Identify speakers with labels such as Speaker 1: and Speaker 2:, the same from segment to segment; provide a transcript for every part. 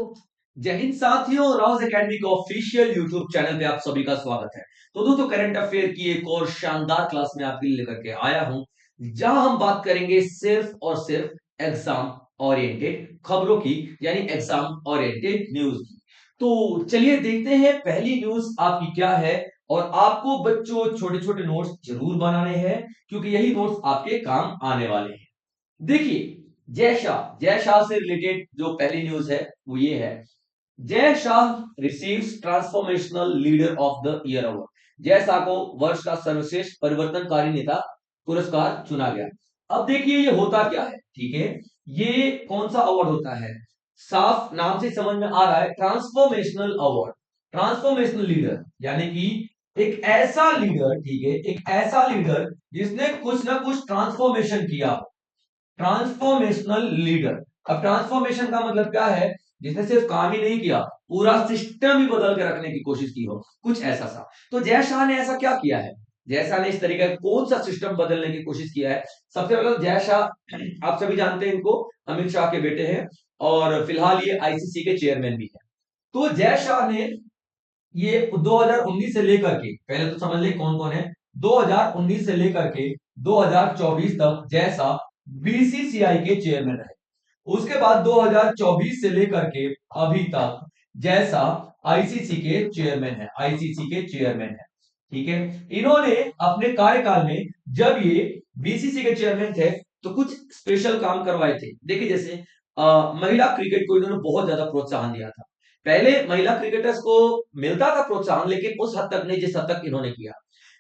Speaker 1: जय हिंद साथियों, राउज एकेडमी के ऑफिशियल यूट्यूब चैनल पे आप सभी का स्वागत है। तो दोस्तों, करंट अफेयर की एक और शानदार क्लास में आपके लिए लेकर के आया हूं, जहां हम बात करेंगे सिर्फ और सिर्फ एग्जाम ओरिएंटेड खबरों की, यानी एग्जाम ओरिएंटेड न्यूज की। तो चलिए देखते हैं पहली न्यूज आपकी क्या है। और आपको बच्चों छोटे छोटे नोट्स जरूर बनाने हैं, क्योंकि यही नोट्स आपके काम आने वाले हैं। देखिए, जय शाह से रिलेटेड जो पहली न्यूज है वो ये है। Jay Shah receives transformational leader of the year award. Jay Shah को वर्ष का सर्वश्रेष्ठ परिवर्तनकारी नेता पुरस्कार चुना गया। अब देखिए ये होता क्या है, ठीक है। ये कौन सा अवार्ड होता है, साफ नाम से समझ में आ रहा है, ट्रांसफॉर्मेशनल अवार्ड। ट्रांसफॉर्मेशनल लीडर यानी कि एक ऐसा लीडर, ठीक है, एक ऐसा लीडर जिसने कुछ ना कुछ ट्रांसफॉर्मेशन किया हो। Transformational leader. अब ट्रांसफॉर्मेशन का मतलब क्या है, जिसने सिर्फ काम ही नहीं किया, पूरा सिस्टम ही बदल के रखने की कोशिश की हो, कुछ ऐसा सा। तो जय शाह ने ऐसा क्या किया है, जय शाह ने इस तरीके का कौन सा सिस्टम बदलने की कोशिश किया है। सबसे पहले तो जय शाह, आप सभी जानते हैं इनको, अमित शाह के बेटे हैं, और फिलहाल ये आईसीसी के चेयरमैन भी है। तो जय शाह ने ये 2019 से लेकर के, पहले तो समझ ले कौन कौन है, 2019 से लेकर के 2024 तक जैसा बीसीसीआई के चेयरमैन रहे। उसके बाद 2024 से लेकर के अभी तक जैसा आईसीसी के चेयरमैन है, आईसीसी के चेयरमैन है, ठीक है। इन्होंने अपने कार्यकाल में, जब ये बीसीसी के चेयरमैन थे, तो कुछ स्पेशल काम करवाए थे। देखिए जैसे महिला क्रिकेट को इन्होंने बहुत ज्यादा प्रोत्साहन दिया था। पहले महिला क्रिकेटर्स को मिलता था प्रोत्साहन, लेकिन उस हद तक नहीं जिस हद तक इन्होंने किया।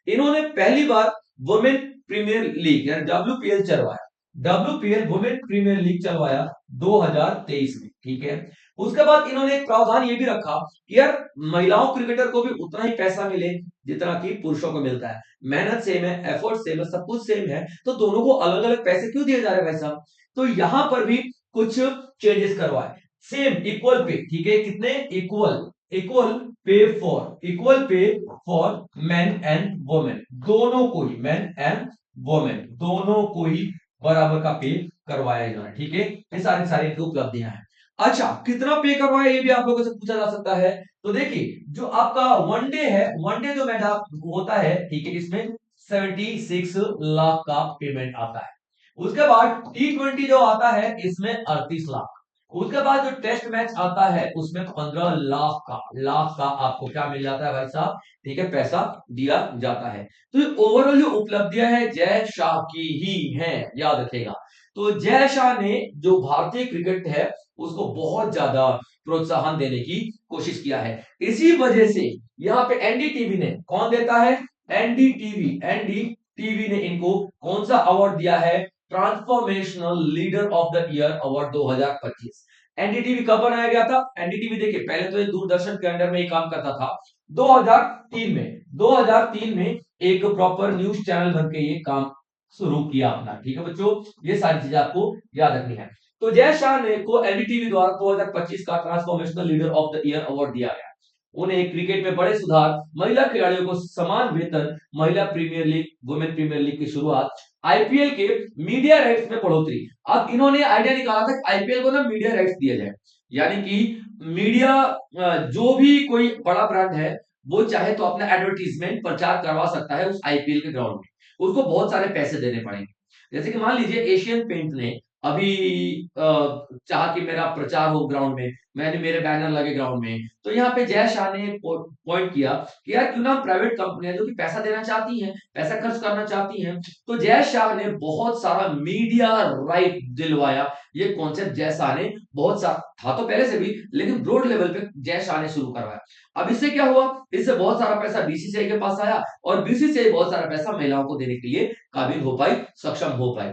Speaker 1: इन्होंने पहली बार वुमेन प्रीमियर लीग यानी डब्ल्यूपीएल चलवाया। डब्ल्यूपीएल वुमेन प्रीमियर लीग चलवाया 2023 में, ठीक है। उसके बाद इन्होंने एक प्रावधान ये भी रखा कि यार महिलाओं क्रिकेटर को भी उतना ही पैसा मिले जितना कि पुरुषों को मिलता है। मेहनत सेम है, एफर्ट सेम है, सब कुछ सेम है, तो दोनों को अलग अलग पैसे क्यों दिए जा रहे हैं भाई साहब। तो यहां पर भी कुछ चेंजेस करवाए, सेम इक्वल पे, ठीक है, कितने equal, equal pay for man and women, दोनों को ही, मैन एंड वुमेन दोनों को ही बराबर का पे करवाया जाए, ठीक है। ये सारी सारी इनकी उपलब्धियां हैं। अच्छा, कितना पे करवाया ये भी आप लोगों से पूछा जा सकता है। तो देखिए, जो आपका वनडे है, वनडे जो मैच होता है, ठीक है, इसमें 76 लाख का पेमेंट आता है। उसके बाद T20 जो आता है, इसमें 38 लाख। उसके बाद जो टेस्ट मैच आता है, उसमें 15 लाख का आपको क्या मिल जाता है भाई साहब, ठीक है, पैसा दिया जाता है। तो ये ओवरऑल जो उपलब्धियां है जय शाह की ही हैं, याद रखेगा। तो जय शाह ने जो भारतीय क्रिकेट है उसको बहुत ज्यादा प्रोत्साहन देने की कोशिश किया है। इसी वजह से यहाँ पे एनडीटीवी ने, कौन देता है, एनडीटीवी ने इनको कौन सा अवार्ड दिया है, transformational leader of the year award 2025। NDTV कब बनाया गया था, एनडीटीवी देखिए पहले तो ये दूरदर्शन के अंडर में ही काम करता था। 2003 में, 2003 में एक प्रॉपर न्यूज चैनल बन के ये काम शुरू किया अपना, ठीक है बच्चों। ये सारी चीजें आपको याद रखनी है। तो जय शाह ने को एनडीटीवी द्वारा 2025 का transformational leader of the year award दिया गया। उन्हें क्रिकेट में बड़े सुधार, महिला खिलाड़ियों को समान वेतन, महिला premier league, women premiere league की शुरुआत, आईपीएल के मीडिया राइट्स में बढ़ोतरी। अब इन्होंने आइडिया निकाला था कि आईपीएल को ना मीडिया राइट्स दिया जाए, यानी कि मीडिया, जो भी कोई बड़ा ब्रांड है वो चाहे तो अपना एडवर्टीजमेंट प्रचार करवा सकता है उस आईपीएल के ग्राउंड में। उसको बहुत सारे पैसे देने पड़ेंगे। जैसे कि मान लीजिए एशियन पेंट ने अभी चाह कि मेरा प्रचार हो ग्राउंड में, मैंने मेरे बैनर लगे ग्राउंड में, तो यहाँ पे जय शाह ने पॉइंट किया कि यार क्यों ना प्राइवेट कंपनियां जो कि पैसा देना चाहती हैं, पैसा खर्च करना चाहती हैं, तो जय शाह ने बहुत सारा मीडिया राइट दिलवाया। ये कॉन्सेप्ट जय शाह ने बहुत सा था तो पहले से भी, लेकिन ब्रॉड लेवल पे जय शाह ने शुरू करवाया। अब इससे क्या हुआ, इससे बहुत सारा पैसा बीसीसीआई के पास आया, और बीसीसीआई बहुत सारा पैसा महिलाओं को देने के लिए काबिल हो पाई, सक्षम हो पाई।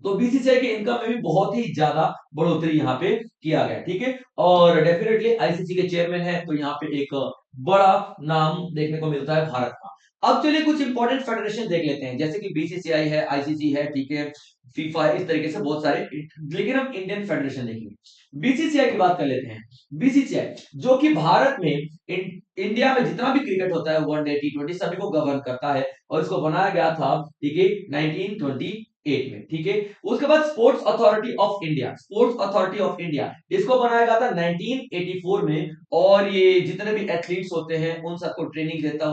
Speaker 1: तो बीसीसीआई के इनकम में भी बहुत ही ज्यादा बढ़ोतरी यहाँ पे किया गया, ठीक है। और डेफिनेटली आईसीसी के चेयरमैन है, तो यहाँ पे एक बड़ा नाम देखने को मिलता है भारत का। अब चलिए कुछ इंपॉर्टेंट फेडरेशन देख लेते हैं, जैसे कि बीसीसीआई है, आईसीसी है, ठीक है, फीफा, इस तरीके से बहुत सारे। लेकिन हम इंडियन फेडरेशन देखेंगे, बीसीसीआई की बात कर लेते हैं। बीसीसीआई जो कि भारत में इंडिया में जितना भी क्रिकेट होता है, वनडे, T20 सभी को गवर्न करता है, और इसको बनाया गया था, ठीक है, 1920 में, ठीक है। उसके बाद sports authority of India, sports authority of India इसको बनाया गया था 1984 में, और ये जितने भी एथलीट्स होते हैं उन सबको ट्रेनिंग देता है,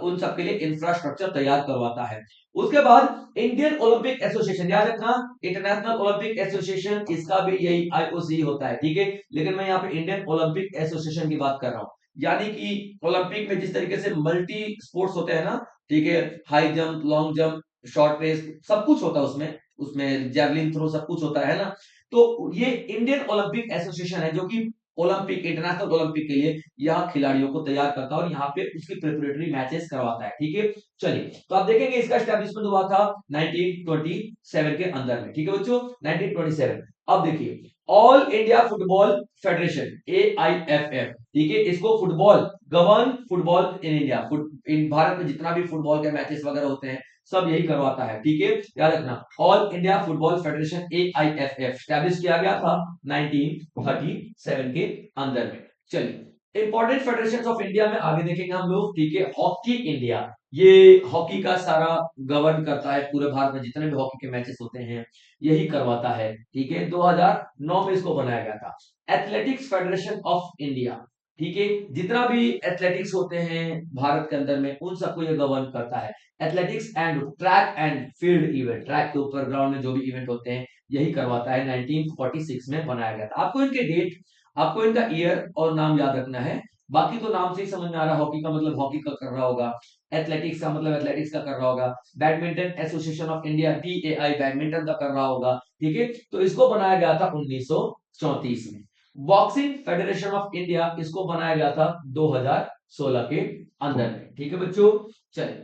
Speaker 1: उन सबके लिए इंफ्रास्ट्रक्चर तैयार करवाता है। उसके बाद इंडियन ओलंपिक एसोसिएशन, याद रखना इंटरनेशनल ओलंपिक एसोसिएशन इसका भी यही आईओसी होता है, ठीक है। लेकिन मैं यहाँ पे इंडियन ओलंपिक एसोसिएशन की बात कर रहा हूँ, यानी कि ओलंपिक में जिस तरीके से मल्टी स्पोर्ट्स होते हैं ना, ठीक है, high jump, long jump, short race, सब कुछ होता है उसमें, जेवलिन थ्रो सब कुछ होता है ना। तो ये इंडियन ओलंपिक एसोसिएशन है जो कि ओलंपिक, इंटरनेशनल ओलंपिक के लिए यहाँ खिलाड़ियों को तैयार करता है और यहाँ पे उसकी प्रिपरेटरी मैचेस करवाता है, ठीक है। चलिए, तो आप देखेंगे इसका एस्टेब्लिशमेंट हुआ था 1927 के अंदर में, ठीक है बच्चों, 1927। अब देखिए, All India Football Federation, AIFF, ठीक है, इसको football, govern football in India, in Bharat में जितना भी फुटबॉल के मैचेस वगैरह होते हैं सब यही करवाता है, ठीक है। याद रखना, all India Football Federation AIFF establish किया गया था 1937 के अंदर में। चलिए, इंपॉर्टेंट फेडरेशन ऑफ इंडिया में आगे देखेंगे हम लोग, ठीक है। हॉकी इंडिया, ये हॉकी का सारा गवर्न करता है, पूरे भारत में जितने भी हॉकी के मैचेस होते हैं यही करवाता है, ठीक है। 2009 में इसको बनाया गया था। एथलेटिक्स फेडरेशन ऑफ इंडिया, ठीक है, जितना भी एथलेटिक्स होते हैं भारत के अंदर में उन सबको ये गवर्न करता है। Athletics and track and field event, track के ऊपर ग्राउंड में जो भी इवेंट होते हैं यही करवाता है, 1946 में बनाया गया था। आपको इनके डेट, आपको इनका ईयर और नाम याद रखना है, बाकी तो नाम से ही समझ में आ रहा है। हॉकी का मतलब हॉकी का कर रहा होगा, एथलेटिक्स का मतलब एथलेटिक्स का कर रहा होगा, badminton association of India BAI badminton का कर रहा होगा, ठीक है। तो इसको बनाया गया था 1934 में। बॉक्सिंग फेडरेशन ऑफ इंडिया, इसको बनाया गया था 2016 के अंदर में, ठीक है बच्चों। चलिए,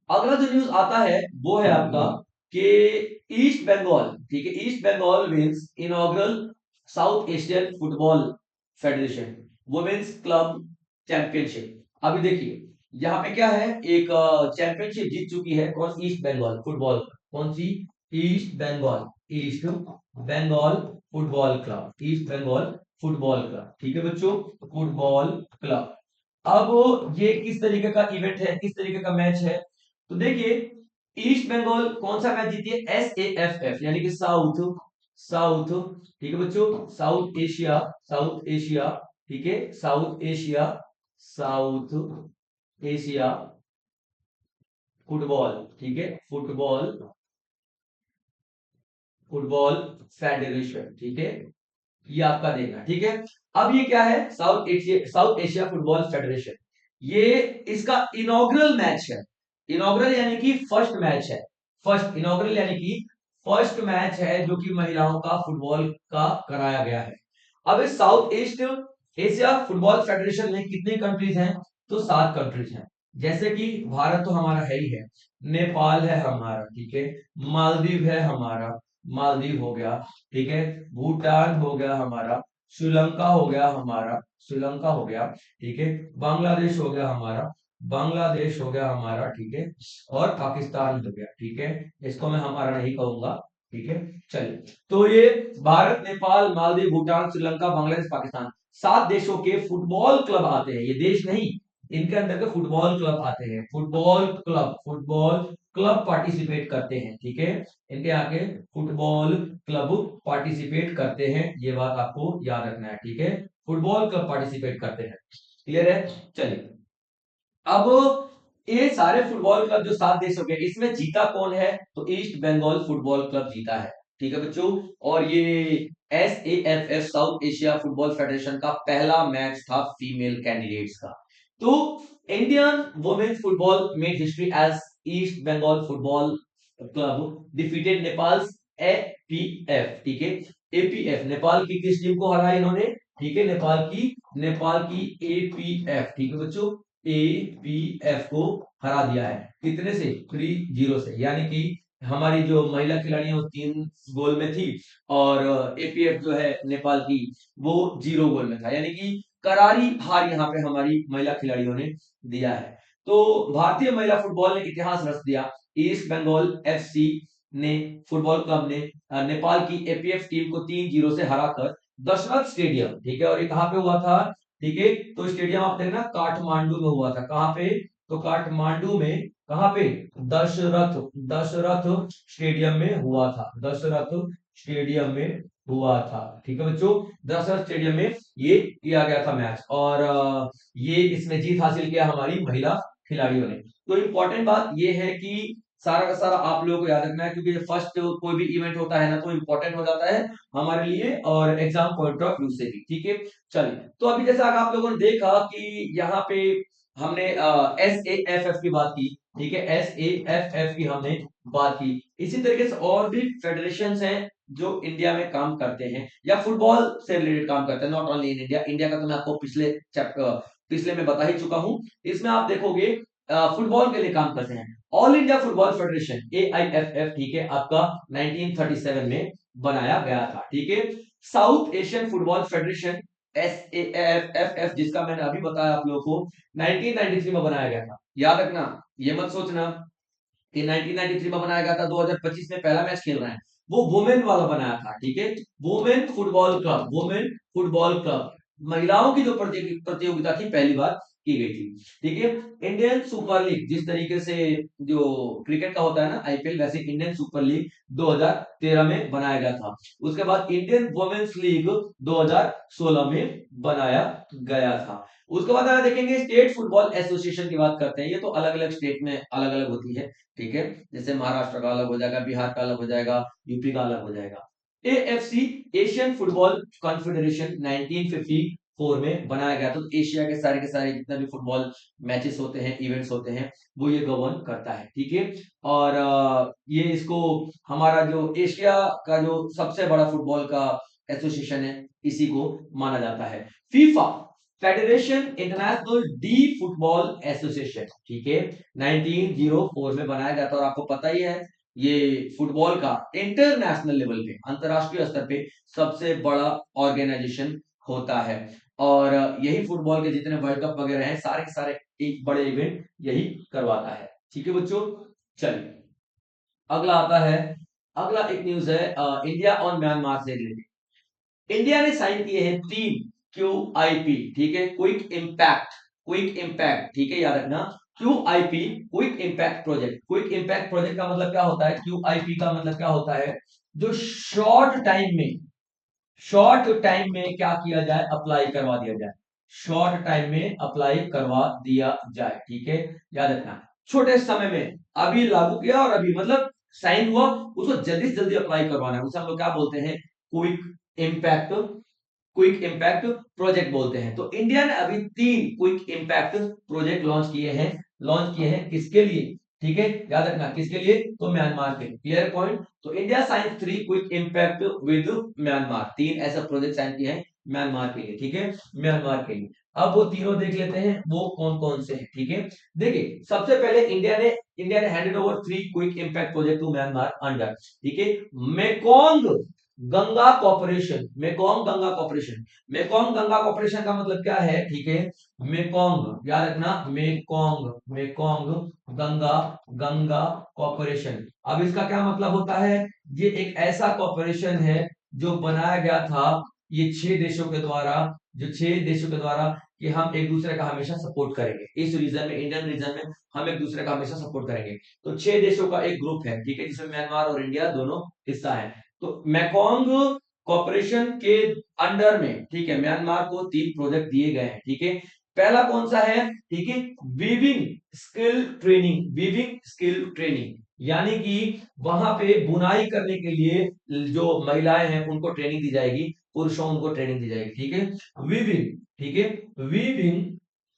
Speaker 1: अगला जो न्यूज आता है वो है आपका कि ईस्ट बंगाल, ठीक है, East Bengal wins inaugural South Asian football federation women's club championship. अभी देखिए, यहाँ पे क्या है, एक चैंपियनशिप जीत चुकी है, कौन, ईस्ट बंगाल फुटबॉल, कौन सी, East Bengal, East Bengal football Club, East Bengal football Club, ठीक है बच्चों, फुटबॉल क्लब। अब ये किस तरीके का इवेंट है, किस तरीके का मैच है, तो देखिए, ईस्ट बंगाल कौन सा मैच जीती है, SAFF यानी कि साउथ, साउथ, ठीक है बच्चों, साउथ एशिया, साउथ एशिया, ठीक है, south Asia, south Asia football, ठीक है, फुटबॉल, फुटबॉल फेडरेशन, ठीक है, ये आपका देखना, ठीक है। अब ये क्या है, साउथ एशिया फुटबॉल फेडरेशन, ये इसका इनॉग्रल मैच है। इनॉग्रल यानी कि फर्स्ट मैच है, फर्स्ट इनॉग्रल यानी कि फर्स्ट मैच है जो कि महिलाओं का फुटबॉल का कराया गया है। अब इस south east Asia football federation में कितनी कंट्रीज हैं, तो 7 कंट्रीज हैं। जैसे कि भारत तो हमारा है ही है, नेपाल है हमारा, ठीक है, मालदीव है हमारा, मालदीव हो गया, ठीक है, भूटान हो गया हमारा, श्रीलंका हो गया हमारा, श्रीलंका हो गया, ठीक है, बांग्लादेश हो गया हमारा, बांग्लादेश हो गया हमारा, ठीक है, और पाकिस्तान हो गया, ठीक है। इसको मैं हमारा नहीं कहूंगा, ठीक है। चलिए, तो ये भारत, नेपाल, मालदीव, भूटान, श्रीलंका, बांग्लादेश, पाकिस्तान, 7 देशों के फुटबॉल क्लब आते हैं, ये देश नहीं, इनके अंदर के फुटबॉल क्लब आते हैं, football club, football club participate करते हैं, ठीक है, इनके आगे फुटबॉल क्लब पार्टिसिपेट करते हैं, ये बात आपको याद रखना है, ठीक है, फुटबॉल क्लब पार्टिसिपेट करते हैं, क्लियर है। चलिए, अब ये सारे फुटबॉल क्लब जो 7 देशों के, इसमें जीता कौन है, तो ईस्ट बंगाल फुटबॉल क्लब जीता है, ठीक है बच्चों। और ये SAFF South Asia football federation का पहला मैच था फीमेल कैंडिडेट्स का। तो Indian women's football made history as East Bengal football club defeated Nepal APF, ठीक है, APF नेपाल की किस टीम को हराया इन्होंने, ठीक है, नेपाल की APF, ठीक है बच्चों, APF को हरा दिया है, कितने से, 3-0 से, यानी कि हमारी जो महिला खिलाड़ी है वो 3 गोल में थी, और APF जो है नेपाल की वो 0 गोल में था, यानी कि करारी हार यहाँ पे हमारी महिला खिलाड़ियों ने दिया है। तो भारतीय महिला फुटबॉल ने इतिहास रच दिया, ईस्ट बंगाल FC ने, फुटबॉल क्लब ने नेपाल की APF टीम को 3-0 से हराकर दशरथ स्टेडियम, ठीक है, और ये कहाँ पे हुआ था, ठीक है, तो स्टेडियम आप देखना काठमांडू में हुआ था, कहाँ पे, तो काठमांडू में कहां पे, दशरथ दशरथ स्टेडियम में हुआ था, दशरथ स्टेडियम में हुआ था। ठीक है बच्चों, दशरथ स्टेडियम में ये किया गया था मैच, और ये इसमें जीत हासिल किया हमारी महिला खिलाड़ियों ने। तो इंपॉर्टेंट बात ये है कि सारा का सारा आप लोगों को याद रखना है, क्योंकि फर्स्ट कोई भी इवेंट होता है ना तो इंपॉर्टेंट हो जाता है हमारे लिए और एग्जाम पॉइंट ऑफ व्यू से भी। ठीक है, चलिए, तो अभी जैसा आप लोगों ने देखा कि यहाँ पे हमने SAFF की बात की। ठीक है, SAFF की हमने बात की। इसी तरीके से और भी फेडरेशन हैं जो इंडिया में काम करते हैं या फुटबॉल से रिलेटेड काम करते हैं, not only in India. India का तो मैं आपको पिछले में बता ही चुका हूं। इसमें आप देखोगे फुटबॉल के लिए काम करते हैं all India Football Federation, AIFF। ठीक है, आपका 1937 में बनाया गया था। ठीक है, South Asian football federation, SAFF, जिसका मैंने अभी बताया आप लोगों को, 1993 में बनाया गया था। याद रखना, ये मत सोचना कि 1993 में बनाया गया था, 2025 में पहला मैच खेल रहे हैं, वो वुमेन वाला बनाया था। ठीक है, women football club, women football club, महिलाओं की जो प्रतियोगिता थी पहली बार की गई थी। ठीक है, इंडियन सुपर लीग, जिस तरीके से जो क्रिकेट का होता है ना IPL, वैसे इंडियन सुपर लीग 2013 में बनाया गया था। उसके बाद इंडियन वुमेन्स लीग 2016 में बनाया गया था। उसके बाद अगर देखेंगे स्टेट फुटबॉल एसोसिएशन की बात करते हैं, ये तो अलग अलग स्टेट में अलग अलग होती है। ठीक है, जैसे महाराष्ट्र का अलग हो जाएगा, बिहार का अलग हो जाएगा, यूपी का अलग हो जाएगा। AFC, एशियन फुटबॉल कॉन्फेडरेशन, 1954 में बनाया गया था। तो एशिया के सारे जितने भी फुटबॉल मैचेस होते हैं, इवेंट्स होते हैं, वो ये गवर्न करता है। ठीक है, और ये इसको हमारा जो एशिया का जो सबसे बड़ा फुटबॉल का एसोसिएशन है, इसी को माना जाता है। FIFA, federation international D football association. ठीक है, 1904 में बनाया गया था, और आपको पता ही है ये फुटबॉल का इंटरनेशनल लेवल पे, अंतरराष्ट्रीय स्तर पे सबसे बड़ा ऑर्गेनाइजेशन होता है। और यही फुटबॉल के जितने वर्ल्ड कप वगैरह हैं, सारे के सारे एक बड़े इवेंट यही करवाता है। ठीक है बच्चों, चलिए अगला आता है। अगला एक न्यूज है इंडिया और म्यांमार से रिलेटेड। इंडिया ने साइन किए हैं 3 QIP। ठीक है, क्विक इम्पैक्ट, क्विक इम्पैक्ट। ठीक है, याद रखना, QIP, quick impact project. Quick impact project का मतलब क्या होता है, QIP का मतलब क्या होता है, जो शॉर्ट टाइम में क्या किया जाए, अप्लाई करवा दिया जाए, शॉर्ट टाइम में अप्लाई करवा दिया जाए। ठीक है, याद रखना, छोटे समय में अभी लागू किया और अभी मतलब साइन हुआ, उसको जल्दी से जल्दी अप्लाई करवाना है, उसे हम लोग क्या बोलते हैं, quick impact, quick impact project बोलते हैं। तो इंडिया ने अभी 3 क्विक इम्पैक्ट प्रोजेक्ट लॉन्च किए हैं किसके लिए, ठीक है, याद रखना किसके लिए, तो म्यांमार के लिए। Clear point. तो India sign 3 quick impact with Myanmar, 3 ऐसा प्रोजेक्ट साइन किए हैं म्यांमार के लिए। ठीक है, म्यांमार के लिए। अब वो तीनों देख लेते हैं वो कौन कौन से हैं। ठीक है, देखिए सबसे पहले इंडिया ने handed over 3 quick impact project to Myanmar under, ठीक है, Mekong Ganga corporation, Mekong Ganga corporation का मतलब क्या है, ठीक है, मेकोंग, याद रखना, मेकोंग गंगा, गंगा कॉर्पोरेशन। अब इसका क्या मतलब होता है, ये एक ऐसा कॉर्पोरेशन है जो बनाया गया था ये 6 देशों के द्वारा, जो 6 देशों के द्वारा, कि हम एक दूसरे का हमेशा सपोर्ट करेंगे इस रीजन में, इंडियन रीजन में हम एक दूसरे का हमेशा सपोर्ट करेंगे। तो 6 देशों का एक ग्रुप है, ठीक है, जिसमें म्यांमार और इंडिया दोनों हिस्सा है। तो मैकोंग कॉर्पोरेशन के अंडर में, ठीक है, म्यांमार को 3 प्रोजेक्ट दिए गए हैं। ठीक है, पहला कौन सा है, ठीक है, weaving skill training, weaving skill training, यानी कि वहां पे बुनाई करने के लिए जो महिलाएं हैं उनको ट्रेनिंग दी जाएगी, पुरुषों उनको ट्रेनिंग दी जाएगी। ठीक है, वीविंग, ठीक है, वीविंग,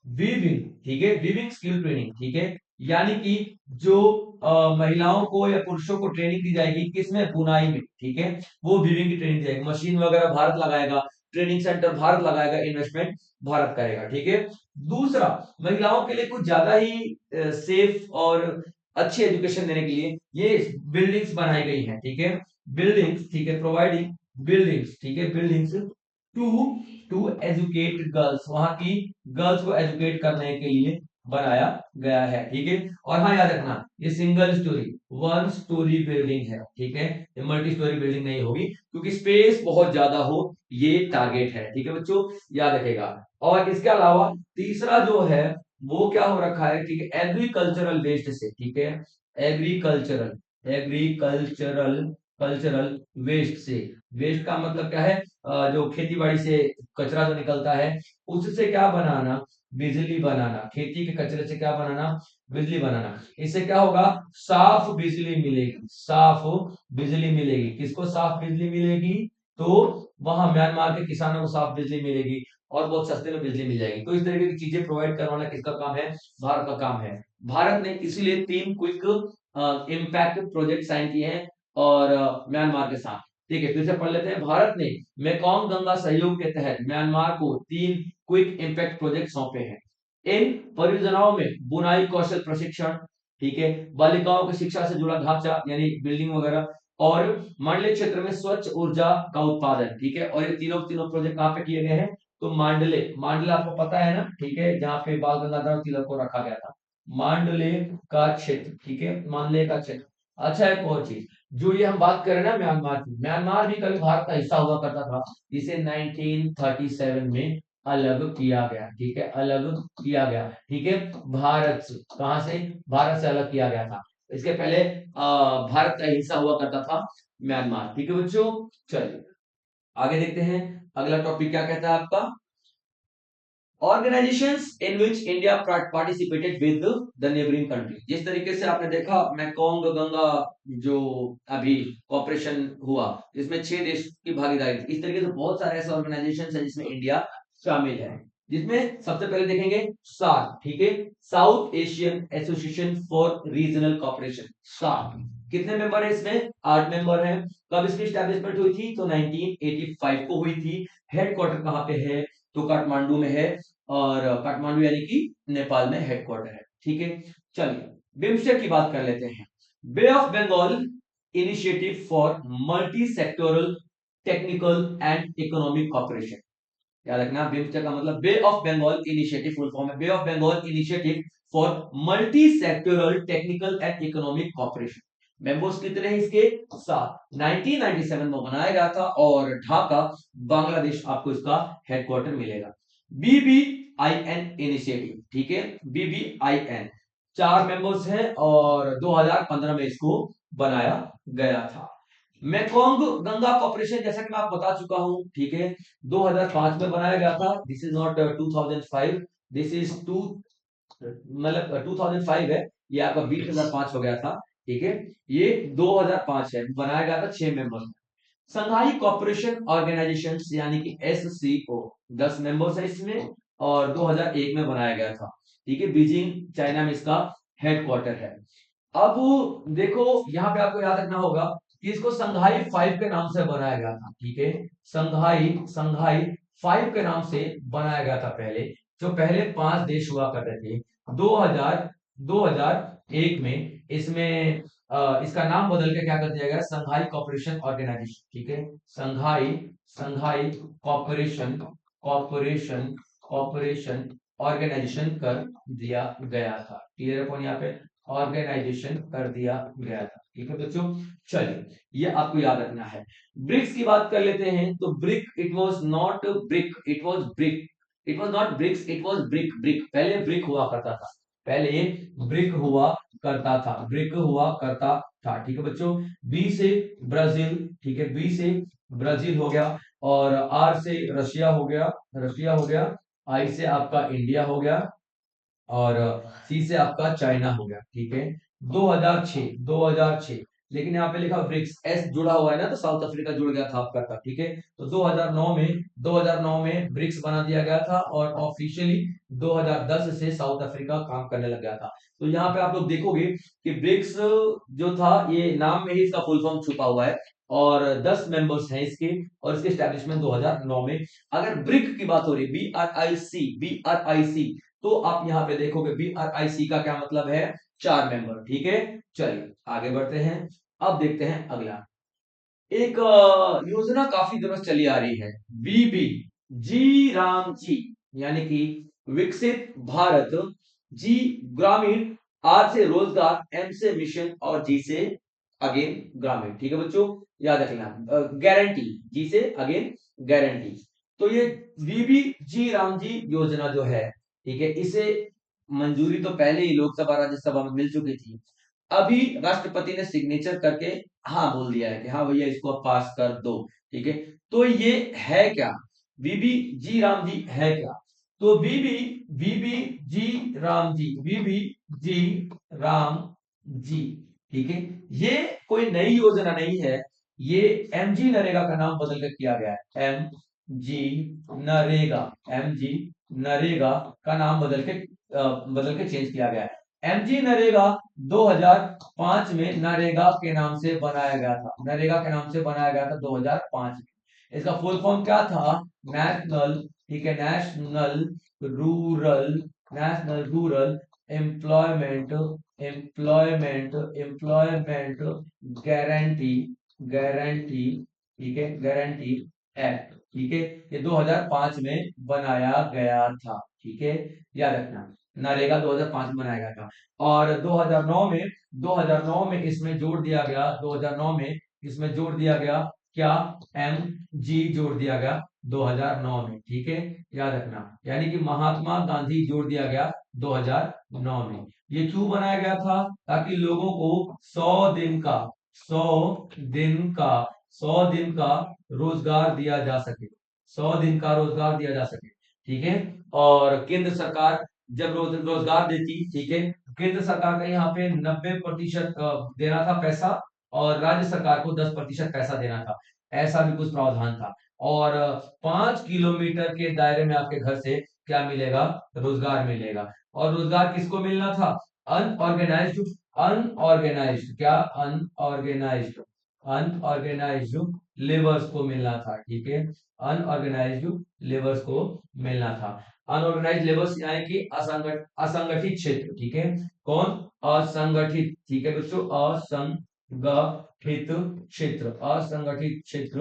Speaker 1: वीविंग, ठीक है, वीविंग स्किल ट्रेनिंग, ठीक है, यानी कि जो महिलाओं को या पुरुषों को ट्रेनिंग दी जाएगी किसमें, बुनाई में। ठीक है, वो वीविंग की ट्रेनिंग दी जाएगी, मशीन वगैरह भारत लगाएगा, ट्रेनिंग सेंटर भारत लगाएगा, इन्वेस्टमेंट भारत करेगा। ठीक है, दूसरा, महिलाओं के लिए कुछ ज्यादा ही सेफ और अच्छी एजुकेशन देने के लिए ये बिल्डिंग्स बनाई गई हैं। ठीक है, बिल्डिंग्स, ठीक है, प्रोवाइडिंग बिल्डिंग्स, ठीक है, buildings to to educate girls, वहां की गर्ल्स को एजुकेट करने के लिए बनाया गया है। ठीक है, और हाँ याद रखना, ये सिंगल स्टोरी, 1 स्टोरी बिल्डिंग है। ठीक है, ये मल्टी स्टोरी बिल्डिंग नहीं होगी, क्योंकि स्पेस बहुत ज्यादा हो, ये टारगेट है। ठीक है बच्चों, याद रखेगा। और इसके अलावा तीसरा जो है वो क्या हो रखा है, ठीक है, एग्रीकल्चरल वेस्ट से, ठीक है, एग्रीकल्चरल एग्रीकल्चरल कल्चरल वेस्ट से। वेस्ट का मतलब क्या है, जो खेती बाड़ी से कचरा जो निकलता है उससे क्या बनाना, बिजली बनाना, खेती के कचरे से क्या बनाना, बिजली बनाना। इससे क्या होगा, साफ बिजली मिलेगी, साफ बिजली मिलेगी। किसको साफ बिजली मिलेगी, तो वहां म्यांमार के किसानों को साफ बिजली मिलेगी और बहुत सस्ते में बिजली मिल जाएगी। तो इस तरीके की चीजें प्रोवाइड करवाना किसका काम है, भारत का काम है। भारत ने इसीलिए 3 क्विक इम्पैक्ट प्रोजेक्ट साइन किए हैं और म्यांमार के साथ। ठीक है, फिर से पढ़ लेते हैं। भारत ने मेकॉन्ग गंगा सहयोग के तहत म्यांमार को 3 क्विक इम्पैक्ट प्रोजेक्ट सौंपे हैं। इन परियोजनाओं में बुनाई कौशल प्रशिक्षण, ठीक है, बालिकाओं की शिक्षा से जुड़ा ढांचा यानी बिल्डिंग वगैरह, और मंडलीय क्षेत्र में स्वच्छ ऊर्जा का उत्पादन, ठीक है। और ये तीनों तीनों प्रोजेक्ट कहाँ पे किए गए हैं, तो मांडले, मांडले आपको पता है ना, ठीक है, जहाँ पे बाल गंगाधर तिलक को रखा गया था, मांडले का क्षेत्र, ठीक है, मांडले का क्षेत्र। अच्छा, एक और चीज, जो ये हम बात कर रहे हैं ना म्यांमार की, म्यांमार भी कभी भारत का हिस्सा हुआ करता था, इसे 1937 में अलग किया गया, ठीक है, अलग किया गया, ठीक है, भारत से। कहां से, भारत से अलग किया गया था। इसके पहले भारत का हिस्सा हुआ करता था म्यांमार, ठीक है बच्चों। चलिए आगे देखते हैं, अगला टॉपिक क्या कहता है आपका, organisations in which India participated with the neighbouring country. जिस तरीके से आपने देखा मैकोंग गंगा जो अभी कॉपरेशन हुआ, जिसमें 6 देश की भागीदारी थी, इस तरीके से बहुत सारे ऐसे ऑर्गेनाइजेशन है जिसमें इंडिया शामिल है। जिसमें सबसे पहले देखेंगे सार्क, ठीक है, South Asian association for regional cooperation, SAARC. कितने मेंबर है इसमें, 8 मेंबर हैं। कब इसकी स्टैब्लिशमेंट हुई थी, तो 1985 को हुई थी। हेडक्वार्टर कहाँ पे है, तो काठमांडू में है, और काठमांडू यानी कि नेपाल में हेडक्वार्टर है, ठीक है। चलिए बिम्स्टेक की बात कर लेते हैं। Bay of Bengal Initiative for Multi Sectoral Technical and Economic Cooperation. याद रखना, बिम्स्टेक का मतलब Bay of Bengal Initiative, full form है Bay of Bengal Initiative for Multi Sectoral Technical and Economic Cooperation. Members कितने हैं इसके, 7। 1997 में बनाया गया था और ढाका बांग्लादेश आपको इसका हेडक्वार्टर मिलेगा। BBIN इनिशिएटिव, ठीक है, BBIN 4 मेंबर्स हैं और 2015 में इसको बनाया गया था। मेकोंग गंगा कॉर्पोरेशन, जैसा कि मैं आपको बता चुका हूं, ठीक है, 2005 में बनाया गया था। This is not 2005, this is two, मतलब 2005 है, ये आपका 2005 हो गया था, ठीक है, ये 2005 है, बनाया गया था, 6 मेंबर्स। संघाई कॉर्पोरेशन ऑर्गेनाइजेशन यानी कि SCO 10 मेंबर्स है इसमें और 2001 में बनाया गया था, ठीक है, बीजिंग चाइना में इसका हेडक्वार्टर है। अब देखो यहाँ पे आपको याद रखना होगा कि इसको संघाई 5 के नाम से बनाया गया था, ठीक है, संघाई संघाई 5 के नाम से बनाया गया था पहले। जो पहले 5 देश हुआ करते थे, 2001 में इसमें इसका नाम बदल के क्या कर दिया गया, संघाई कॉपरेशन ऑर्गेनाइजेशन, ठीक है, संघाई संघाई कॉपरेशन कॉपरेशन कॉपरेशन ऑर्गेनाइजेशन कर दिया गया था। क्लियर है, यहाँ पे ऑर्गेनाइजेशन कर दिया गया था, ठीक है बच्चों। चलिए ये आपको याद रखना है। ब्रिक्स की बात कर लेते हैं, तो BRIC, it was not BRIC, it was BRIC, it was not BRICS, it was BRIC, BRIC पहले ब्रिक हुआ करता था, पहले ये ब्रिक हुआ करता था, ब्रिक हुआ करता था, ठीक है बच्चों। बी से ब्राजील, ठीक है, बी से ब्राजील हो गया, और आर से रशिया हो गया, रशिया हो गया, आई से आपका इंडिया हो गया, और सी से आपका चाइना हो गया, ठीक है। 2006, 2006, लेकिन यहाँ पे लिखा ब्रिक्स, एस जुड़ा हुआ है ना, तो साउथ अफ्रीका जुड़ गया था आपका तब, ठीक है। तो 2009 में ब्रिक्स बना दिया गया था और ऑफिशियली 2010 से साउथ अफ्रीका काम करने लग गया था। तो यहाँ पे आप लोग देखोगे कि ब्रिक्स जो था, ये नाम में ही इसका फुल फॉर्म छुपा हुआ है, और 10 मेंबर्स हैं इसके, और इसके स्टैब्लिशमेंट 2009 में। अगर ब्रिक की बात हो रही, BRIC, तो आप यहां पे देखोगे BRIC का क्या मतलब है, 4 मेंबर, ठीक है। चलिए आगे बढ़ते हैं, अब देखते हैं अगला। एक योजना काफी दिनों से चली आ रही है, बीबी जी राम जी, यानी कि विकसित भारत, जी ग्रामीण, आर से रोजगार, एम से मिशन, और जी से अगेन ग्रामीण, ठीक है बच्चों, याद रखना। गारंटी, जी से अगेन गारंटी। तो ये बीबी जी राम जी योजना जो है, ठीक है, इसे मंजूरी तो पहले ही लोकसभा राज्यसभा में मिल चुकी थी। अभी राष्ट्रपति ने सिग्नेचर करके हाँ बोल दिया है कि हाँ भैया इसको अब पास कर दो। ठीक है, तो ये है क्या, वीबी जी राम जी है क्या? तो वीबी वीबी जी राम जी, वीबी जी राम जी, ठीक है, ये कोई नई योजना नहीं है। ये एमजी नरेगा का नाम बदल कर किया गया है। M G NREGA, M G NREGA का नाम बदल के चेंज किया गया है। एमजी नरेगा 2005 में नरेगा के नाम से बनाया गया था, नरेगा के नाम से बनाया गया था 2005 में। इसका फुल फॉर्म क्या था? नेशनल, ठीक है, national rural employment employment employment guarantee guarantee, ठीक है, गारंटी एक्ट, ठीक है, ये 2005 में बनाया गया था। ठीक है, याद रखना, नरेगा 2005 में बनाया गया था। और 2009 में इसमें जोड़ दिया गया, 2009 में इसमें जोड़ दिया गया क्या? एम जी जोड़ दिया गया 2009 में। ठीक है, याद रखना, यानी कि महात्मा गांधी जोड़ दिया गया 2009 में। ये क्यों बनाया गया था? ताकि लोगों को 100 दिन का रोजगार दिया जा सके, 100 दिन का रोजगार दिया जा सके। ठीक है, और केंद्र सरकार जब रोजगार देती, ठीक है, केंद्र सरकार का यहाँ पे 90% देना था पैसा, और राज्य सरकार को 10% पैसा देना था। ऐसा भी कुछ प्रावधान था। और 5 किलोमीटर के दायरे में आपके घर से क्या मिलेगा? रोजगार मिलेगा। और रोजगार किसको मिलना था? अनऑर्गेनाइज्ड, अनऑर्गेनाइज्ड क्या? अनऑर्गेनाइज्ड, अनऑर्गेनाइज्ड लेबर्स को मिलना था। ठीक है, अनऑर्गेनाइज्ड लेबर्स को मिलना था। अनऑर्गेनाइज लेबर्स यानी कि असंगठित क्षेत्र। ठीक है, कौन? असंगठित। ठीक है दोस्तों, असंगठित क्षेत्र, असंगठित क्षेत्र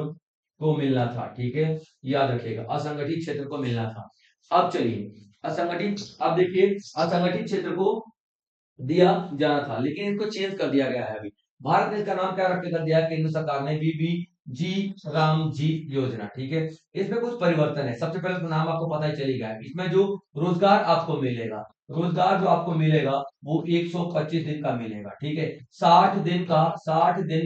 Speaker 1: को मिलना था। ठीक है, याद रखिएगा, असंगठित क्षेत्र को मिलना था। अब चलिए असंगठित, अब देखिए असंगठित क्षेत्र को दिया जाना था, लेकिन इसको चेंज कर दिया गया है अभी। भारत ने इसका नाम क्या रख के कर दिया है? केंद्र सरकार ने बीबी जी राम जी योजना। ठीक है, इसमें कुछ परिवर्तन है। सबसे पहले तो नाम आपको पता ही चलेगा, इसमें जो रोजगार आपको मिलेगा, रोजगार जो आपको मिलेगा वो 125 दिन का मिलेगा। ठीक है, 60 दिन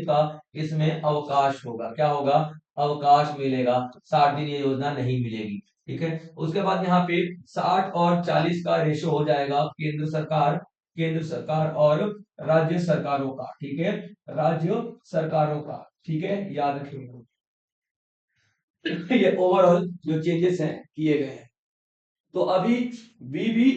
Speaker 1: का इसमें अवकाश होगा। क्या होगा? अवकाश मिलेगा। 60 दिन ये योजना नहीं मिलेगी। ठीक है, उसके बाद यहाँ पे 60 और 40 का रेशो हो जाएगा केंद्र सरकार और राज्य सरकारों का। ठीक है, राज्य सरकारों का। ठीक है, याद रखिएगा, ये ओवरऑल जो चेंजेस हैं किए गए हैं। तो अभी बीबी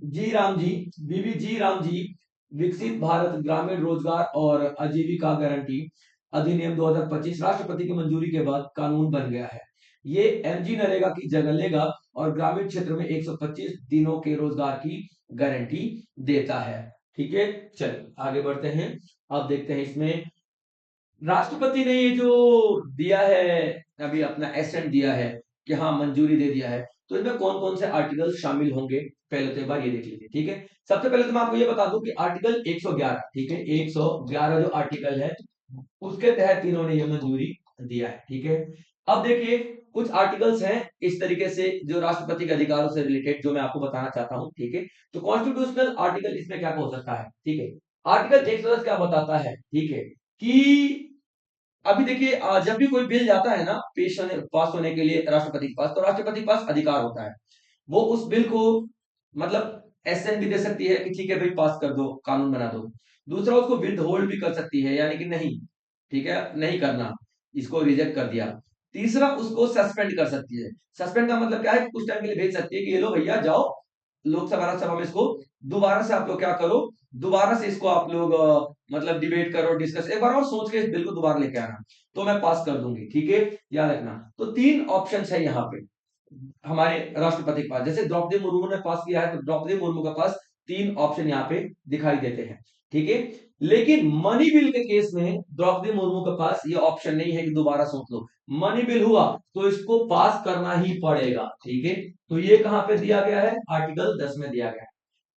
Speaker 1: जी राम जी, बीबी जी राम जी विकसित भारत ग्रामीण रोजगार और आजीविका गारंटी अधिनियम 2025 राष्ट्रपति की मंजूरी के बाद कानून बन गया है। ये एमजी नरेगा की जगह लेगा और ग्रामीण क्षेत्र में 125 दिनों के रोजगार की गारंटी देता है। ठीक है, चलिए आगे बढ़ते हैं। अब देखते हैं इसमें राष्ट्रपति ने ये जो दिया है, अभी अपना एसेंट दिया है कि हाँ मंजूरी दे दिया है, तो इसमें कौन कौन से आर्टिकल शामिल होंगे पहले तो एक बार ये देख लीजिए। ठीक है, सबसे पहले तो मैं आपको ये बता दूं कि आर्टिकल 111, ठीक है, 111 जो आर्टिकल है उसके तहत इन्होंने ये मंजूरी दिया है। ठीक है, अब देखिए कुछ आर्टिकल्स हैं इस तरीके से जो राष्ट्रपति के अधिकारों से रिलेटेड, जो मैं आपको बताना चाहता हूं। ठीक है, तो कॉन्स्टिट्यूशनल आर्टिकल इसमें क्या हो सकता है? ठीक है, आर्टिकल 110 क्या बताता है? ठीक है, कि अभी देखिए जब भी कोई बिल जाता है ना पास होने के लिए राष्ट्रपति के पास, तो राष्ट्रपति के पास अधिकार होता है, वो उस बिल को मतलब एसेंट भी दे सकती है कि ठीक है भाई पास कर दो, कानून बना दो। दूसरा उसको विद होल्ड भी कर सकती है, यानी कि नहीं, ठीक है, नहीं करना, इसको रिजेक्ट कर दिया। तीसरा उसको सस्पेंड कर सकती है। सस्पेंड का मतलब क्या है? कुछ टाइम के लिए भेज सकती है कि ये लो भैया जाओ लोकसभा राज्यसभा में इसको दोबारा से आप लोग क्या करो, दोबारा से इसको आप लोग मतलब डिबेट करो, डिस्कस एक बार और सोच के इस बिल को दोबारा लेके आना, तो मैं पास कर दूंगी। ठीक है, याद रखना। तो 3 ऑप्शन है यहाँ पे हमारे राष्ट्रपति के पास। जैसे द्रौपदी मुर्मू ने पास किया है, तो द्रौपदी मुर्मू के पास 3 ऑप्शन यहाँ पे दिखाई देते हैं। ठीक है, लेकिन मनी बिल के केस में द्रौपदी मुर्मू के पास ये ऑप्शन नहीं है कि दोबारा सोच लो। मनी बिल हुआ तो इसको पास करना ही पड़ेगा। ठीक है, तो ये कहां पे दिया गया है? आर्टिकल 10 में दिया गया है।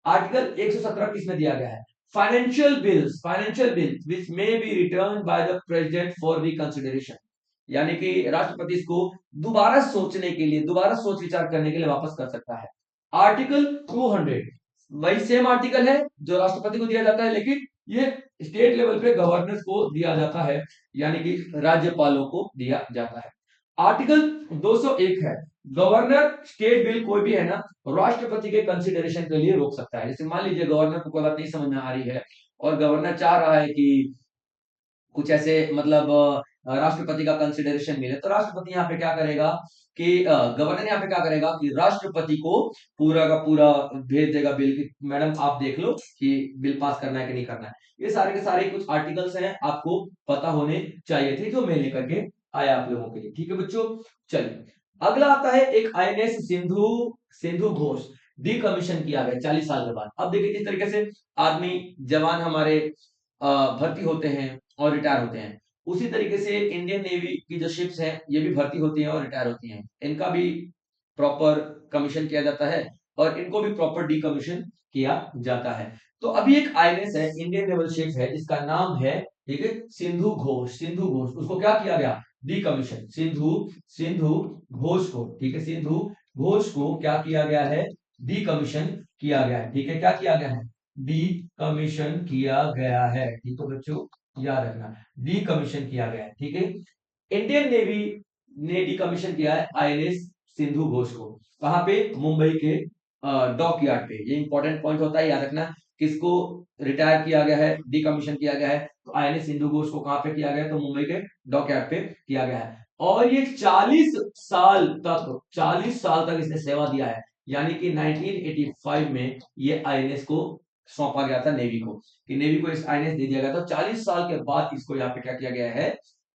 Speaker 1: आर्टिकल 117 किसमें दिया गया है? Financial bills which may be return by the president for reconsideration, यानी कि राष्ट्रपति इसको दोबारा सोचने के लिए, दोबारा सोच विचार करने के लिए वापस कर सकता है। आर्टिकल 200 वही सेम आर्टिकल है जो राष्ट्रपति को दिया जाता है, लेकिन ये स्टेट लेवल पे गवर्नर्स को दिया जाता है, यानी कि राज्यपालों को दिया जाता है। आर्टिकल 201 है, गवर्नर स्टेट बिल कोई भी है ना, राष्ट्रपति के कंसिडरेशन के लिए रोक सकता है। जैसे मान लीजिए गवर्नर को कोई बात नहीं समझ में आ रही है और गवर्नर चाह रहा है कि कुछ ऐसे मतलब राष्ट्रपति का कंसिडरेशन मिले, तो राष्ट्रपति यहाँ पे क्या करेगा कि गवर्नर यहाँ पे क्या करेगा कि राष्ट्रपति को पूरा का पूरा भेज देगा बिल की, मैडम आप देख लो कि बिल पास करना है कि नहीं करना है। ये सारे के सारे कुछ आर्टिकल्स हैं, आपको पता होने चाहिए थे, जो मैं लेकर के आया आप लोगों के लिए। ठीक है बच्चों, चलिए अगला आता है एक आईएनएस सिंधु, सिंधु घोष डिकमीशन किया गया 40 साल के बाद। अब देखिए किस तरीके से आर्मी जवान हमारे भर्ती होते हैं और रिटायर होते हैं, उसी तरीके से इंडियन नेवी की जो शिप्स हैं ये भी भर्ती होती हैं और रिटायर होती हैं, इनका भी प्रॉपर कमीशन किया जाता है और इनको भी प्रॉपर डीकमीशन किया जाता है। तो अभी एक आईएनएस है, इंडियन नेवल शिप है, जिसका नाम है, ठीक है, सिंधु घोष। सिंधु घोष, उसको क्या किया गया, डीकमीशन। सिंधु, सिंधु घोष को, ठीक है, सिंधु घोष को क्या किया गया है, डीकमीशन किया गया है। ठीक है, क्या किया गया है, डीकमीशन किया गया है। ठीक है बच्चों, याद रखना, डीकमीशन किया गया है। ठीक है, इंडियन नेवी ने डीकमीशन किया है आईएनएस सिंधु घोष को। कहां पे, मुंबई के डॉक यार्ड पे। ये इंपॉर्टेंट पॉइंट होता है, याद रखना। किसको रिटायर किया गया है, डीकमीशन किया गया है, तो आईएनएस सिंधु घोष को कहां पे किया गया है, तो मुंबई के डॉक यार्ड पे किया गया है। और ये 40 साल तक, 40 साल तक इसने सेवा दिया है, यानी कि 1985 में ये आईएनएस को सौंपा गया था नेवी को, कि नेवी को इस आईएनएस दे दिया गया था। 40 साल के बाद इसको यहाँ पे क्या किया गया है,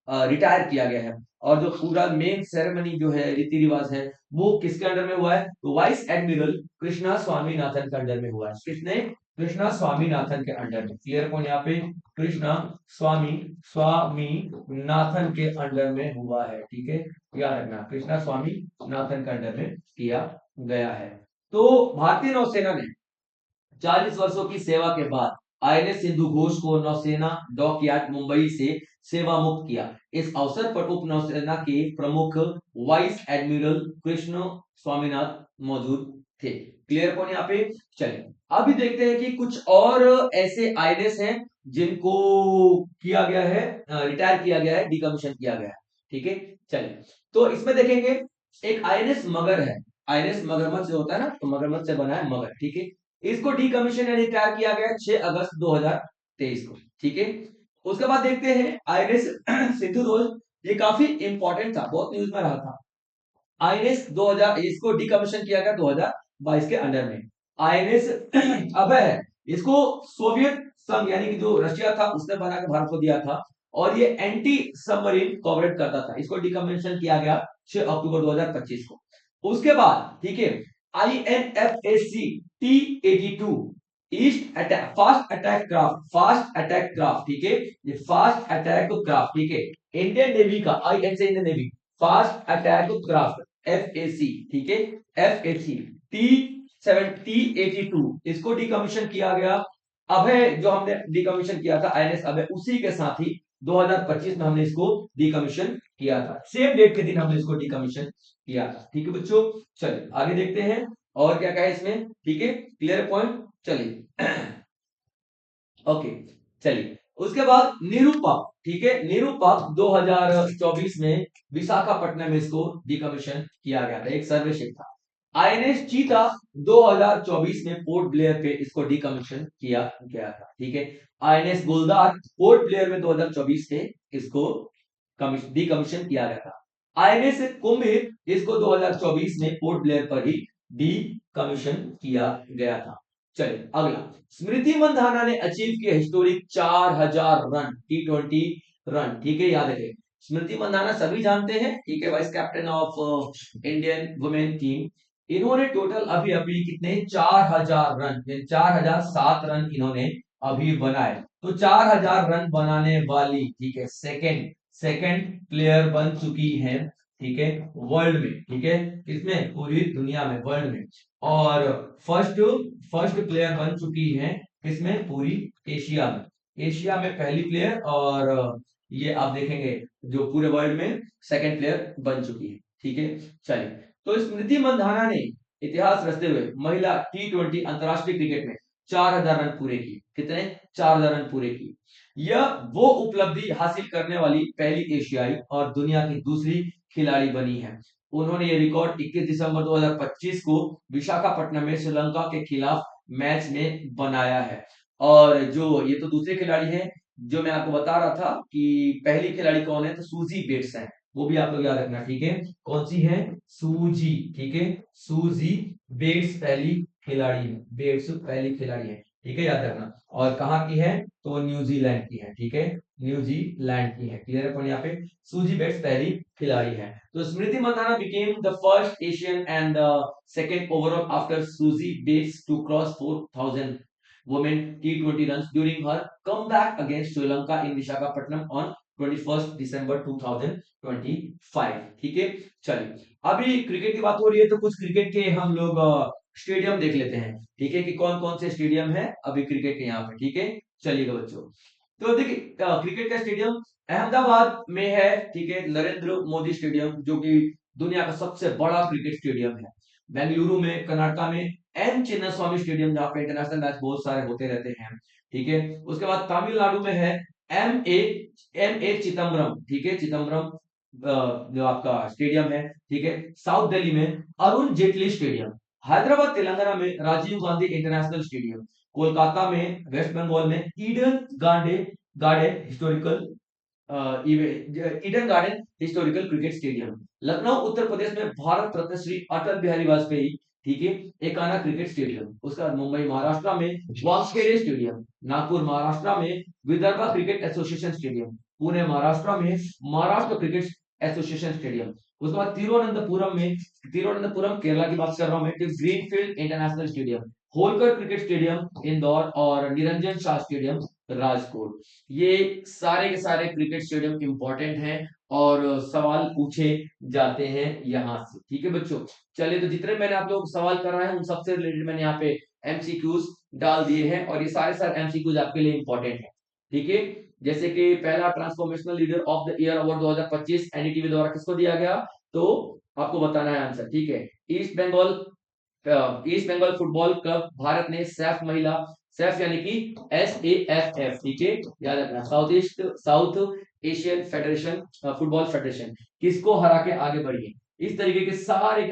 Speaker 1: रिटायर किया गया है। और जो पूरा मेन सेरेमनी जो है, रीति रिवाज है, वो किसके अंडर में हुआ है, तो वाइस एडमिरल कृष्णा स्वामीनाथन के अंडर में हुआ है। किसने, कृष्णा स्वामीनाथन के अंडर में। क्लियर कौन यहाँ पे, कृष्णा स्वामीनाथन के अंडर में हुआ है। ठीक है, याद रखना, कृष्णा स्वामीनाथन के अंडर में किया गया है। तो भारतीय नौसेना ने 40 वर्षों की सेवा के बाद आईएनएस सिंधु घोष को नौसेना डॉकयार्ड मुंबई से सेवा मुक्त किया। इस अवसर पर उप नौसेना के प्रमुख वाइस एडमिरल कृष्ण स्वामीनाथ मौजूद थे। क्लियर कौन यहाँ पे, चलिए अभी देखते हैं कि कुछ और ऐसे आईएनएस हैं जिनको किया गया है, रिटायर किया गया है, डिकमीशन किया गया है। ठीक है, चलिए तो इसमें देखेंगे एक आईएनएस मगर है। आईएनएस मगरमच्छ जो होता है ना, तो मगरमच्छ से बना है मगर। ठीक है, इसको डीकमीशन यानी रिटायर किया गया 6 अगस्त 2023 को। ठीक है, उसके बाद देखते हैं आईएनएस सिंधु रोज, ये काफी इंपॉर्टेंट था, बहुत न्यूज में रहा था। आईएनएस 2000, इसको डीकमीशन किया गया 2022 के अंडर में। आईएनएस अभय है, इसको सोवियत संघ यानी कि जो रशिया था उसने बना के भारत को दिया था, और ये एंटी सबमरीन कॉर्वेट करता था। इसको डीकमीशन किया गया 6 अक्टूबर 2025 को। उसके बाद ठीक है, INFAC T82 east attack fast attack craft, fast attack craft. ठीक है, ये फास्ट अटैक क्राफ्ट। ठीक है, इंडियन नेवी का, आई से Indian navy fast attack craft FAC। ठीक है, FAC T82 इसको डीकमीशन किया गया। अभय जो हमने डीकमीशन किया था INS अभय, उसी के साथ ही 2025 में हमने इसको डीकमीशन किया था, सेम डेट के दिन हमने इसको डीकमीशन किया था। ठीक है बच्चों, चलिए आगे देखते हैं और क्या कहा इसमें। ठीक है, क्लियर पॉइंट, चलिए ओके, चलिए उसके बाद निरूपक। ठीक है, निरूपक 2024 में विशाखापट्टनम में इसको डीकमीशन किया गया था, एक सर्वे शिप था। आईएनएस चीता 2024 में पोर्ट ब्लेयर पे इसको डीकमीशन किया गया था। ठीक है, आईएनएस गुलदार पोर्ट ब्लेयर में 2024 से इसको डीकमीशन किया गया था। आईएनएस कुंभीर इसको 2024 में पोर्ट ब्लेयर पर ही डीकमीशन किया गया था। चलिए अगला, स्मृति मंधाना ने अचीव किया हिस्टोरिक 4000 रन T20 रन। ठीक है, याद रखें, स्मृति मंधाना सभी जानते हैं, ठीक है, vice captain of Indian women team. इन्होंने टोटल अभी अभी कितने, 4000 रन, 4007 रन इन्होंने अभी बनाए। तो 4000 रन बनाने वाली, ठीक है, सेकंड सेकंड प्लेयर बन चुकी है, ठीक है, वर्ल्ड में। ठीक है, किसमें, पूरी दुनिया में, वर्ल्ड में। और फर्स्ट फर्स्ट प्लेयर बन चुकी है किसमें, पूरी एशिया में। एशिया में पहली प्लेयर, और ये आप देखेंगे जो पूरे वर्ल्ड में सेकंड प्लेयर बन चुकी है। ठीक है, चलिए तो स्मृति मंधाना ने इतिहास रचते हुए महिला T20 अंतरराष्ट्रीय क्रिकेट में 4000 रन पूरे किए। कितने? 4000 रन पूरे किए। यह वो उपलब्धि हासिल करने वाली पहली एशियाई और दुनिया की दूसरी खिलाड़ी बनी है। उन्होंने ये रिकॉर्ड 21 दिसंबर 2025 को विशाखापट्टनम में श्रीलंका के खिलाफ मैच में बनाया है। और जो ये तो दूसरे खिलाड़ी हैं, जो मैं आपको बता रहा था कि पहली खिलाड़ी कौन है, तो सूजी बेट्स है। वो भी आप लोग याद रखना, ठीक है? कौन सी है? सूजी, ठीक है? सूजी बेट्स पहली खिलाड़ी है, बेट्स पहली खिलाड़ी है, ठीक है? याद रखना। और कहाँ की है? तो न्यूजीलैंड की है, ठीक है? न्यूजीलैंड की है। क्लियर है? यहाँ पे सूजी बेट्स पहली खिलाड़ी है। तो Smriti Mandhana became the first Asian and second overall after Suzie Bates to cross 4000 women T20 runs during her comeback against Sri Lanka in Visakhapatnam on 21st December 2025। ठीक है? चलिए, अभी क्रिकेट की बात हो रही है तो कुछ क्रिकेट के हम लोग स्टेडियम देख लेते हैं, ठीक है? कि कौन कौन से स्टेडियम है अभी क्रिकेट के यहाँ पे, ठीक है? चलिएगा बच्चों, तो देखिए क्रिकेट का स्टेडियम अहमदाबाद में है, ठीक है? नरेंद्र मोदी स्टेडियम, जो कि दुनिया का सबसे बड़ा क्रिकेट स्टेडियम है। बेंगलुरु में, कर्नाटका में एम चिन्नास्वामी स्टेडियम, जहाँ पे इंटरनेशनल मैच बहुत सारे होते रहते हैं, ठीक है? उसके बाद तमिलनाडु में है एम ए चिदम्बरम, ठीक है? चिदम्बरम जो आपका स्टेडियम है, ठीक है? साउथ दिल्ली में अरुण जेटली स्टेडियम, हैदराबाद तेलंगाना में राजीव गांधी इंटरनेशनल स्टेडियम, कोलकाता में, वेस्ट बंगाल में Eden Garden historical Eden Garden historical cricket stadium, Lucknow Uttar Pradesh में भारत रत्न श्री अटल बिहारी वाजपेयी, ठीक है, एकाना क्रिकेट स्टेडियम। उसके बाद मुंबई महाराष्ट्र में वानखेड़े स्टेडियम, नागपुर महाराष्ट्र में Vidarbha cricket association stadium, Pune Maharashtra में महाराष्ट्र क्रिकेट एसोसिएशन स्टेडियम। उसके बाद तिरुवनंतपुरम केरला की बात कर रहा हूं मैं, greenfield international stadium, Holkar cricket stadium Indore और निरंजन शाह स्टेडियम राजकोट। ये सारे के सारे क्रिकेट स्टेडियम इंपॉर्टेंट हैं और सवाल पूछे जाते हैं यहाँ से, ठीक है बच्चों? चलिए, तो जितने मैंने आप लोग सवाल कराए हैं उन सबसे रिलेटेड मैंने यहाँ पे एमसीक्यूज डाल दिए हैं और ये सारे सारे एमसीक्यूज आपके लिए इंपॉर्टेंट है, ठीक है? जैसे कि पहला transformational leader of the year award 2025 NDTV द्वारा किसको दिया गया, तो आपको बताना है आंसर, ठीक है? East Bengal football club Bharat ने सैफ महिला, सैफ यानी कि SAFF, ठीक है? याद रखना, south Asian federation football federation किसको हरा के आगे बढ़ी है। इस तरीके के सारे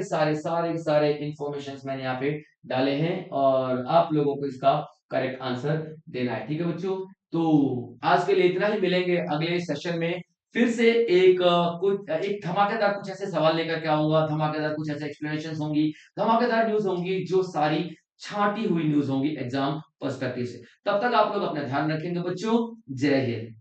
Speaker 1: इंफॉर्मेशन मैंने यहाँ पे डाले हैं और आप लोगों को इसका करेक्ट आंसर देना है, ठीक है बच्चों? तो आज के लिए इतना ही, मिलेंगे अगले सेशन में फिर से एक धमाकेदार कुछ ऐसे सवाल लेकर के आऊंगा, धमाकेदार कुछ ऐसे एक्सप्लेनेशन होंगी, धमाकेदार न्यूज होंगी, जो सारी छांटी हुई न्यूज होंगी एग्जाम पर्सपेक्टिव से। तब तक आप लोग अपना ध्यान रखेंगे बच्चों। जय हिंद।